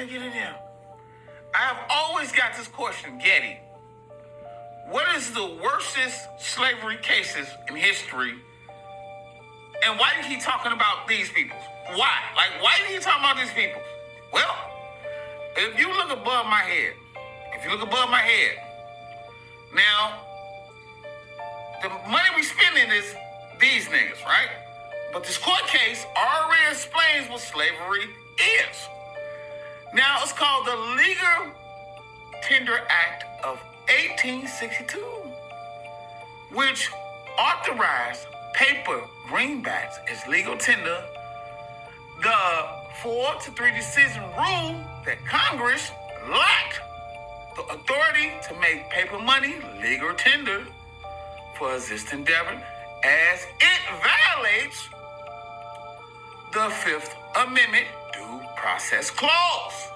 get in here. I have always got this question, Getty. What is the worstest slavery cases in history? And why do you keep talking about these people? Why? Like, why do you talk about these people? Well, if you look above my head, now, the money we spending is these niggas, right? But this court case already explains what slavery is. Now, it's called the Legal Tender Act of 1862, which authorized paper greenbacks as legal tender. The 4-3 decision ruled that Congress lacked the authority to make paper money legal tender for existing debt, as it violates the Fifth Amendment Due Process Clause.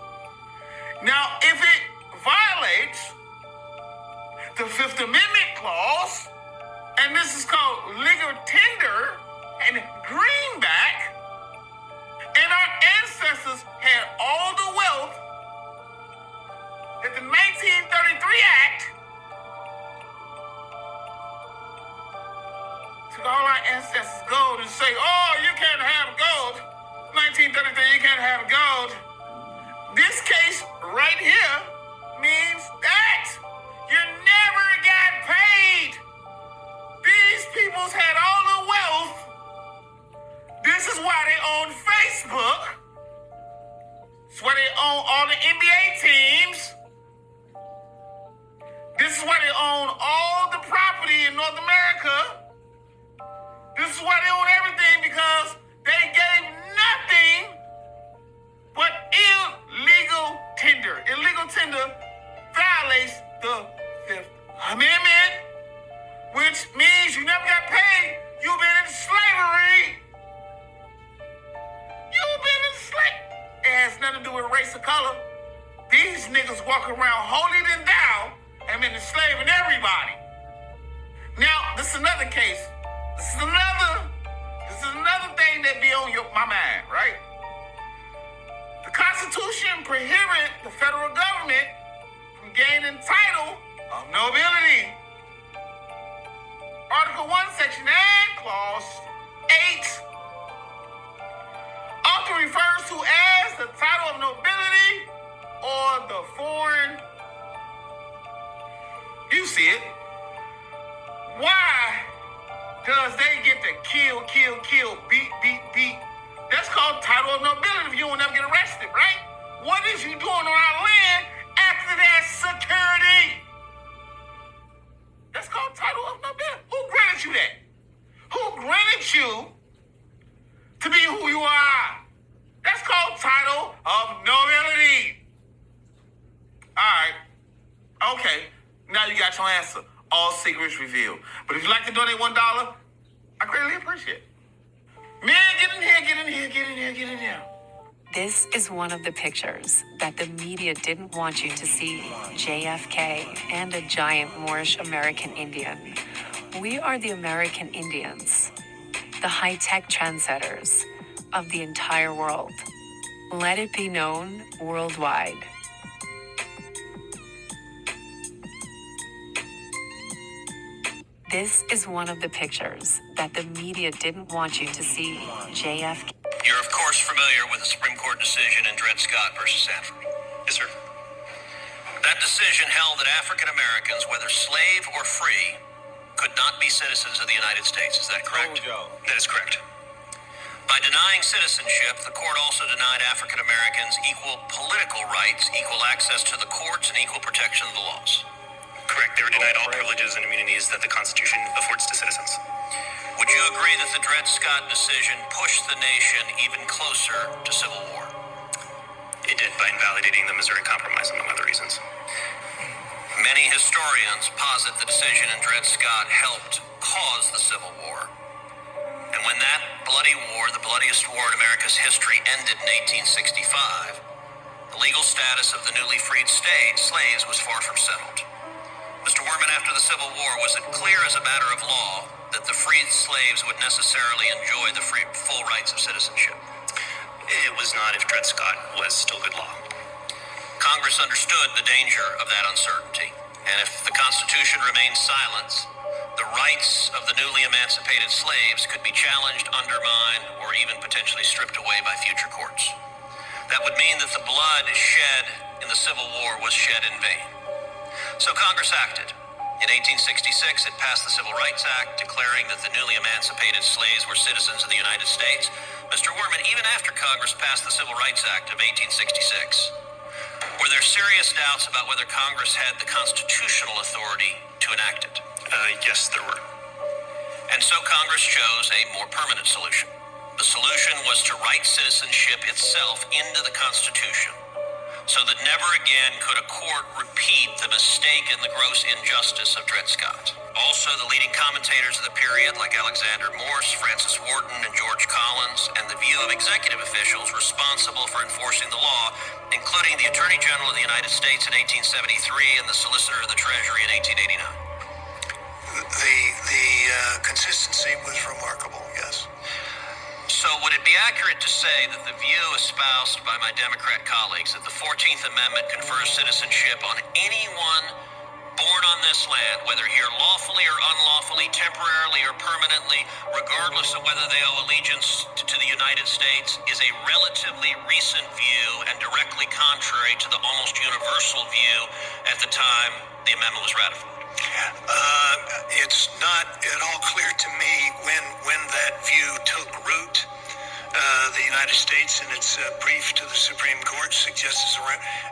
Now, if it violates the Fifth Amendment Clause, and this is called legal tender and greenback, and our ancestors had all the wealth that the 1933 Act took all our ancestors' gold and say, oh, you can't have gold. 1933, you can't have gold. This case right here means that you never got paid. These peoples had all the wealth. This is why they own Facebook. It's why they own all the NBA teams. This is why they own all the property in North America. This is why they own everything, because they gave nothing but illegal tender. Illegal tender violates the Fifth Amendment, which means you never got paid. You've been in slavery. You've been in slavery. It has nothing to do with race or color. These niggas walk around holier than thou and been enslaving everybody. Now, this is another case. This is another thing that be on my mind, right? The Constitution prohibits the federal government from gaining title of nobility. Article 1, Section 9, Clause 8 often refers to as the title of nobility or the foreign. You see it. Why does they get to kill, beat? That's called title of nobility if you will never get arrested, right? What is you doing on our land after that security? That's called title of nobility. Who granted you that? Who granted you to be who you are? That's called title of nobility. All right. Okay. Now you got your answer. All secrets revealed. But if you'd like to donate $1, I greatly appreciate it. Man, get in here. This is one of the pictures that the media didn't want you to see. JFK and a giant Moorish American Indian. We are the American Indians, the high-tech trendsetters of the entire world. Let it be known worldwide. This is one of the pictures that the media didn't want you to see. JFK. You're, of course, familiar with the Supreme Court decision in Dred Scott versus Sanford. Yes, sir. That decision held that African Americans, whether slave or free, could not be citizens of the United States. Is that correct? That is correct. By denying citizenship, the court also denied African Americans equal political rights, equal access to the courts, and equal protection of the laws. Correct. They were denied all privileges and immunities that the Constitution affords to citizens. Would you agree that the Dred Scott decision pushed the nation even closer to civil war? It did, by invalidating the Missouri Compromise, among other reasons. Many historians posit the decision in Dred Scott helped cause the Civil War. And when that bloody war, the bloodiest war in America's history, ended in 1865, the legal status of the newly freed slaves was far from settled. Mr. Worman, after the Civil War, was it clear as a matter of law that the freed slaves would necessarily enjoy the full rights of citizenship? It was not if Dred Scott was still good law. Congress understood the danger of that uncertainty, and if the Constitution remained silent, the rights of the newly emancipated slaves could be challenged, undermined, or even potentially stripped away by future courts. That would mean that the blood shed in the Civil War was shed in vain. So Congress acted. In 1866, it passed the Civil Rights Act, declaring that the newly emancipated slaves were citizens of the United States. Mr. Werman, even after Congress passed the Civil Rights Act of 1866, were there serious doubts about whether Congress had the constitutional authority to enact it? Yes, there were. And so Congress chose a more permanent solution. The solution was to write citizenship itself into the Constitution, so that never again could a court repeat the mistake and the gross injustice of Dred Scott. Also, the leading commentators of the period, like Alexander Morse, Francis Wharton, and George Collins, and the view of executive officials responsible for enforcing the law, including the Attorney General of the United States in 1873 and the Solicitor of the Treasury in 1889. The consistency was remarkable, yes. So would it be accurate to say that the view espoused by my Democrat colleagues that the 14th Amendment confers citizenship on anyone born on this land, whether here lawfully or unlawfully, temporarily or permanently, regardless of whether they owe allegiance to the United States, is a relatively recent view and directly contrary to the almost universal view at the time the amendment was ratified? It's not at all clear to me when that view took root. The United States, in its brief to the Supreme Court, suggests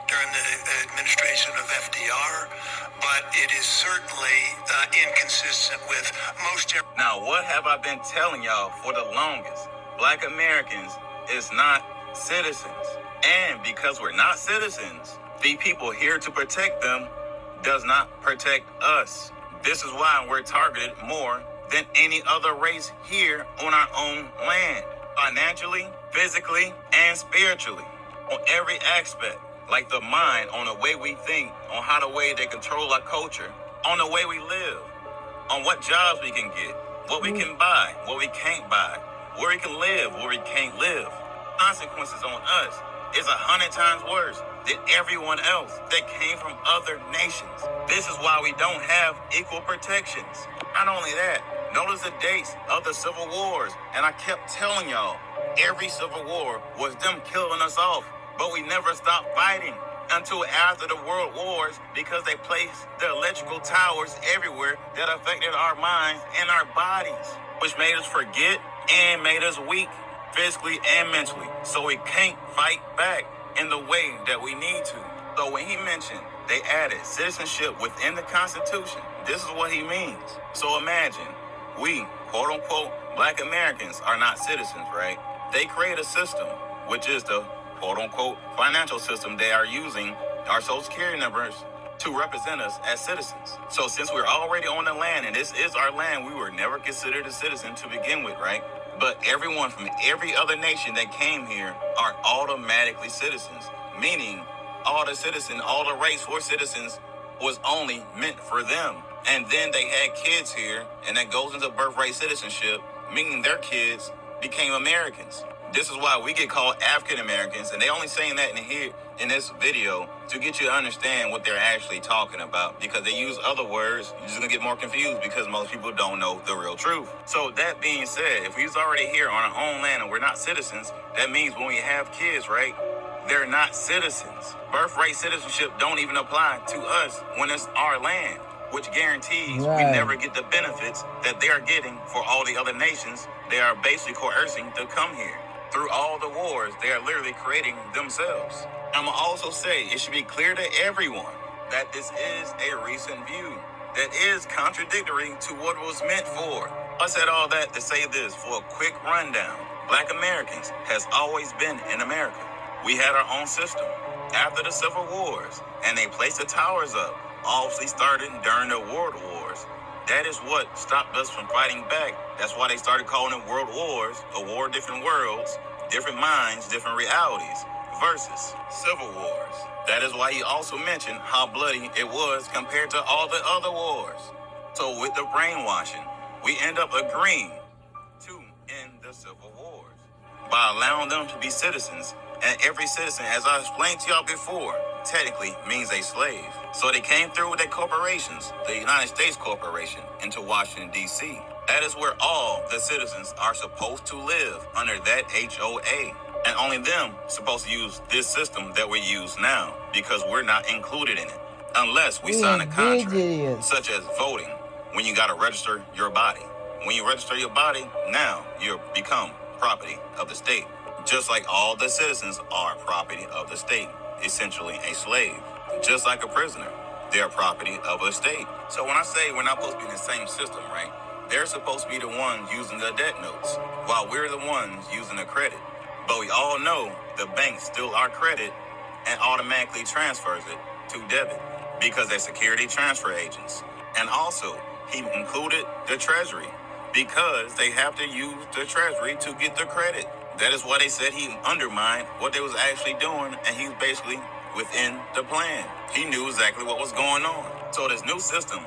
during the administration of FDR, but it is certainly inconsistent with most. Now, what have I been telling y'all for the longest? Black Americans is not citizens. And because we're not citizens, the people here to protect them does not protect us. This is why we're targeted more than any other race here on our own land. Financially, physically, and spiritually. On every aspect. Like the mind, on the way we think, on how the way they control our culture, on the way we live, on what jobs we can get, what we can buy, what we can't buy, where we can live, where we can't live. Consequences on us is 100 times worse than everyone else that came from other nations. This is why we don't have equal protections. Not only that, notice the dates of the civil wars, and I kept telling y'all, every civil war was them killing us off, but we never stopped fighting until after the world wars, because they placed the electrical towers everywhere that affected our minds and our bodies, which made us forget and made us weak, physically and mentally, so we can't fight back in the way that we need to. So when he mentioned they added citizenship within the Constitution, this is what he means. So imagine, we, quote unquote, Black Americans are not citizens, right? They create a system, which is the quote unquote financial system they are using our social security numbers to represent us as citizens. So since we're already on the land, and this is our land, we were never considered a citizen to begin with, right? But everyone from every other nation that came here are automatically citizens, meaning all the race for citizens was only meant for them. And then they had kids here, and that goes into birthright citizenship, meaning their kids became Americans. This is why we get called African Americans, and they only saying that in this video to get you to understand what they're actually talking about, because they use other words. You're just gonna get more confused because most people don't know the real truth. So that being said, if we's already here on our own land and we're not citizens, that means when we have kids, right, they're not citizens. Birthright citizenship don't even apply to us when it's our land, which guarantees we never get the benefits that they're getting for all the other nations they are basically coercing to come here. Through all the wars, they are literally creating themselves. I'm going to also say, it should be clear to everyone that this is a recent view that is contradictory to what it was meant for. I said all that to say this for a quick rundown. Black Americans has always been in America. We had our own system. After the Civil Wars, and they placed the towers up, obviously started during the World Wars. That is what stopped us from fighting back. That's why they started calling it world wars, a war of different worlds, different minds, different realities, versus civil wars. That is why he also mentioned how bloody it was compared to all the other wars. So with the brainwashing, we end up agreeing to end the civil wars by allowing them to be citizens And every citizen, as I explained to y'all before, technically means a slave. So they came through with their corporations, the United States Corporation, into Washington, D.C. That is where all the citizens are supposed to live under that HOA. And only them supposed to use this system that we use now because we're not included in it. Unless we sign a contract, such as voting, when you got to register your body. When you register your body, now you become property of the state. Just like all the citizens are property of the state, essentially a slave. Just like a prisoner, they're property of a state. So when I say we're not supposed to be in the same system, right? They're supposed to be the ones using the debt notes, while we're the ones using the credit. But we all know the bank still our credit and automatically transfers it to debit because they're security transfer agents. And also, he included the treasury because they have to use the treasury to get the credit. That is why they said he undermined what they was actually doing, and he's basically within the plan. He knew exactly what was going on. So this new system,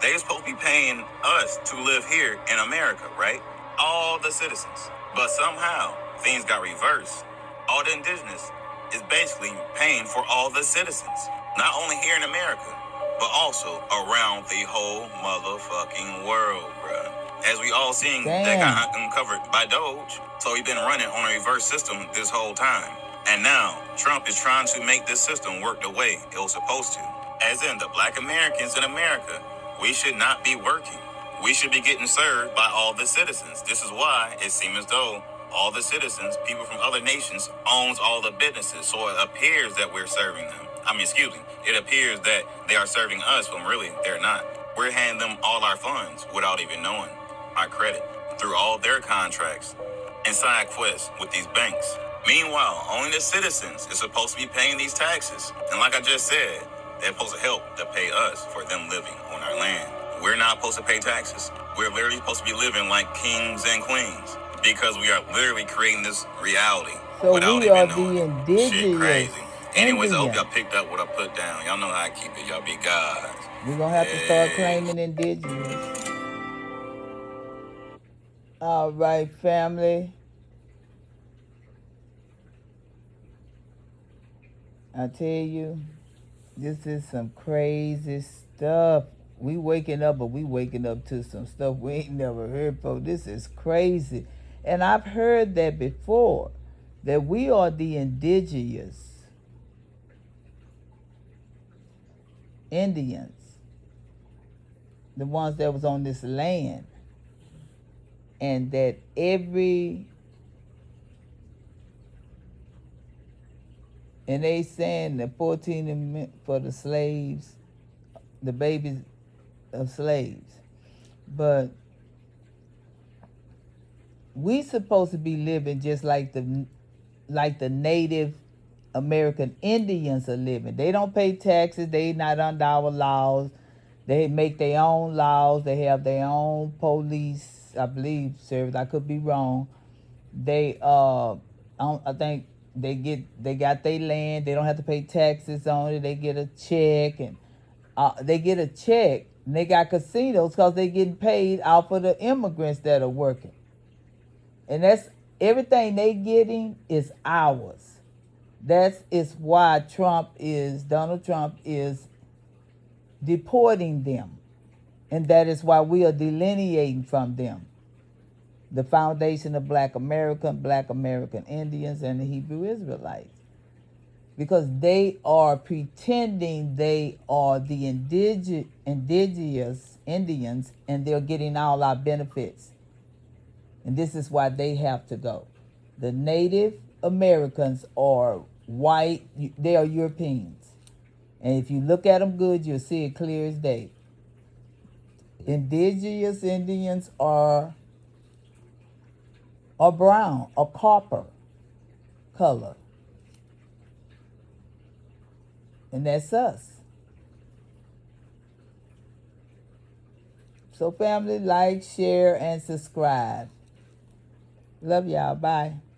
they're supposed to be paying us to live here in America, right? All the citizens. But somehow, things got reversed. All the indigenous is basically paying for all the citizens. Not only here in America, but also around the whole motherfucking world, bruh. As we all seen, that got uncovered by Doge. So we've been running on a reverse system this whole time. And now, Trump is trying to make this system work the way it was supposed to. As in, the black Americans in America, we should not be working. We should be getting served by all the citizens. This is why it seems as though all the citizens, people from other nations, owns all the businesses. So it appears that we're serving them. It appears that they are serving us when really they're not. We're handing them all our funds without even knowing our credit through all their contracts and side quests with these banks. Meanwhile, only the citizens is supposed to be paying these taxes. And like I just said, they're supposed to help to pay us for them living on our land. We're not supposed to pay taxes. We're literally supposed to be living like kings and queens because we are literally creating this reality without even knowing it. Shit crazy. Anyways, I hope y'all picked up what I put down. Y'all know how I keep it. Y'all be gods. We're going to have to start claiming indigenous. All right, family. I tell you, this is some crazy stuff. We waking up, but we waking up to some stuff we ain't never heard before. This is crazy. And I've heard that before, that we are the indigenous Indians, the ones that was on this land, and that and they saying the 14 for the slaves, the babies of slaves, but we supposed to be living just like the Native American Indians are living. They don't pay taxes. They not under our laws. They make their own laws. They have their own police, I believe, service. I could be wrong. They I think they got their land. They don't have to pay taxes on it. They get a check and and they got casinos because they getting paid off of the immigrants that are working. And that's everything they getting is ours. That is why Donald Trump is deporting them. And that is why we are delineating from them. The foundation of Black American Indians, and the Hebrew Israelites. Because they are pretending they are the indigenous Indians, and they're getting all our benefits. And this is why they have to go. The Native Americans are white, they are Europeans. And if you look at them good, you'll see it clear as day. Indigenous Indians are brown, or copper color. And that's us. So family, like, share, and subscribe. Love y'all. Bye.